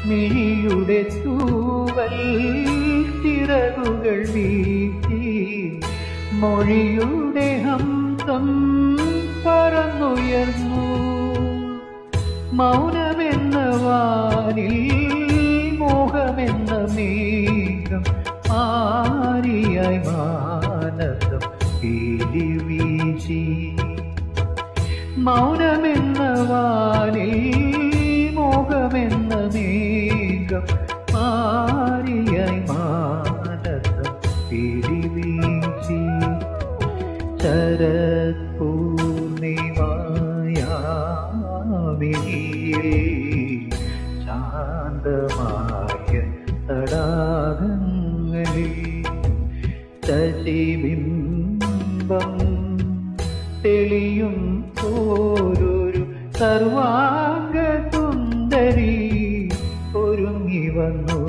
മിഴിയുടെ തൂവൽ ചിറകുകൾ വീശി മൊഴിയുടെ ഹംസം പറന്നുയർന്നു. മൗനമെന്ന വാനിൽ മോഹമെന്ന മേഘം ആരിയായി മാനസം പീലി വീശി. മൗനമെന്ന വാനിൽ മോഹമെന്ന മേഘം ആരിയായി മാനസം പീലി വീശി. ശരത് പൂർണിമയാമിനിയിൽ ശാന്തമായ തടാകങ്ങളിൽ ശശിബിംബം തെളിയും ഓരോരു സർവാംഗ സുന്ദരി ഒരുങ്ങി വന്നു.